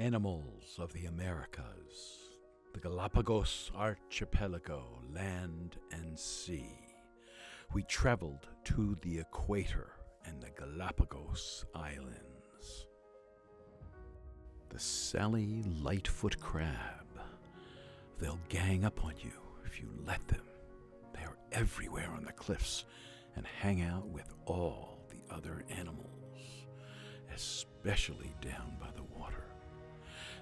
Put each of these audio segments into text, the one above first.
Animals of the Americas, the Galapagos Archipelago, land and sea. We traveled to the equator and the Galapagos Islands. The Sally Lightfoot crab. They'll gang up on you if you let them. They are everywhere on the cliffs and hang out with all the other animals, especially down by the water.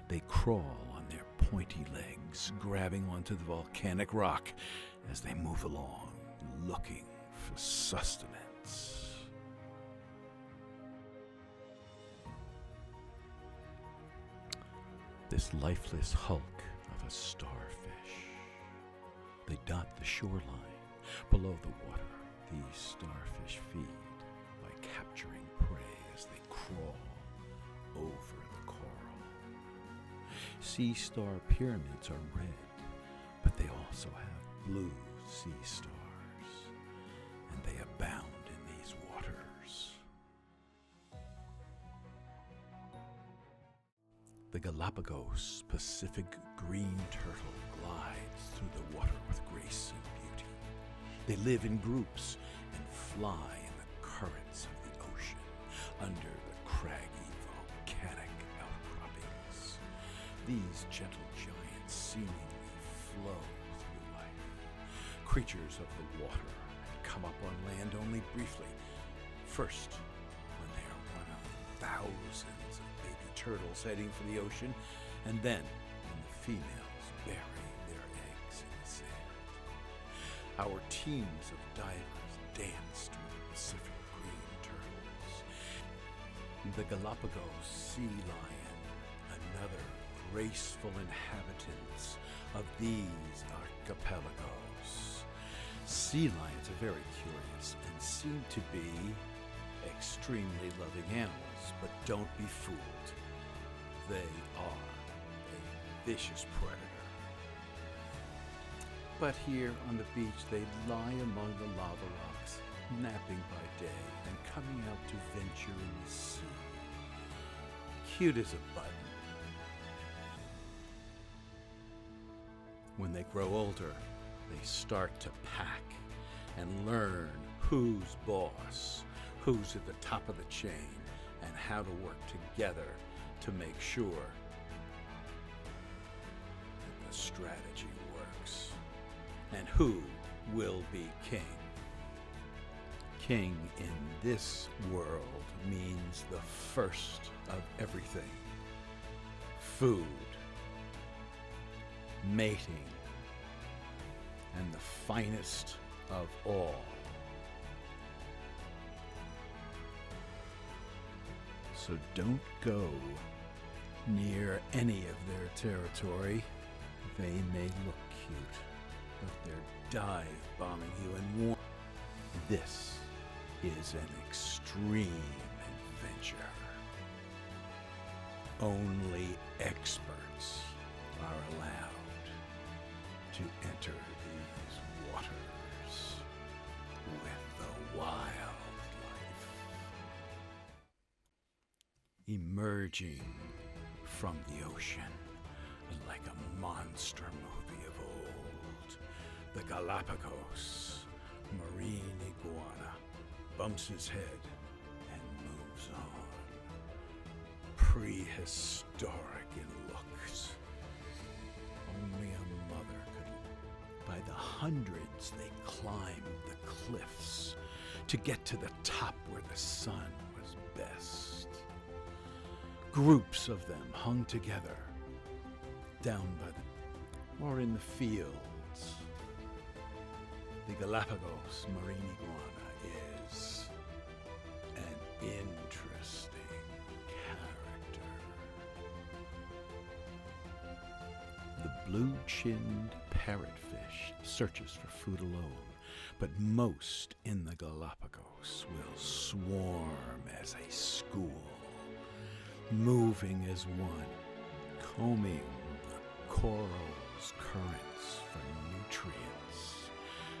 They crawl on their pointy legs, grabbing onto the volcanic rock as they move along, looking for sustenance. This lifeless hulk of a starfish. They dot the shoreline. Below the water, these starfish feed by capturing prey as they crawl over the coral. Sea star pyramids are red, but they also have blue sea stars, and they abound in these waters. The Galapagos Pacific green turtle glides through the water with grace and beauty. They live in groups and fly in the currents of the ocean under the craggy volcanic outcroppings. These gentle giants seemingly flow through life, creatures of the water, and come up on land only briefly. First, when they are one of thousands of baby turtles heading for the ocean, and then when the females bury their eggs in the sand. Our teams of divers danced with the Pacific green turtles. The Galapagos sea lion, another graceful inhabitant of these archipelagos. Sea lions are very curious and seem to be extremely loving animals, but don't be fooled. They are a vicious predator. But here on the beach, they lie among the lava rocks, napping by day and coming out to venture in the sea. Cute as a button. When they grow older, they start to pack and learn who's boss, who's at the top of the chain, and how to work together to make sure that the strategy works. And who will be king? King in this world means the first of everything. Food, mating, and the finest of all. So don't go near any of their territory. They may look cute, but they're dive bombing you and warn. This is an extreme adventure. Only experts are allowed to enter these waters with the wildlife. Emerging from the ocean like a monster movie of old, the Galapagos marine iguana bumps his head and moves on. Prehistoric in looks. Only a mother could. By the hundreds, they climbed the cliffs to get to the top where the sun was best. Groups of them hung together down by the or in the fields. The Galapagos marine iguana is an interesting character. The blue-chinned parrotfish searches for food alone, but most in the Galapagos will swarm as a school, moving as one, combing the coral's currents for nutrients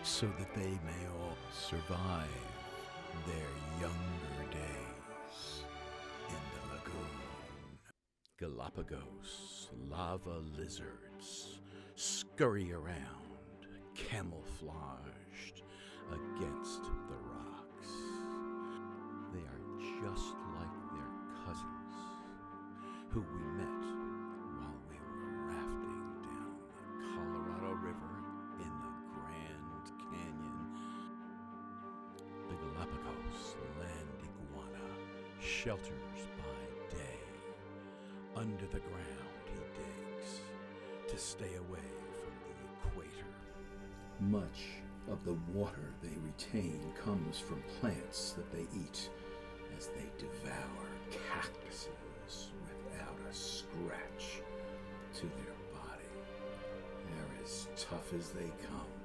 so that they may all survive their younger days in the lagoon. Galapagos lava lizards scurry around, camouflaged against the rocks. They are just like their cousins, who we met while we were rafting down the Colorado River in the Grand Canyon. The Galapagos land iguana shelters by day. Under the ground he digs to stay away from the equator. Much of the water they retain comes from plants that they eat as they devour cactuses without a scratch to their body. They're as tough as they come.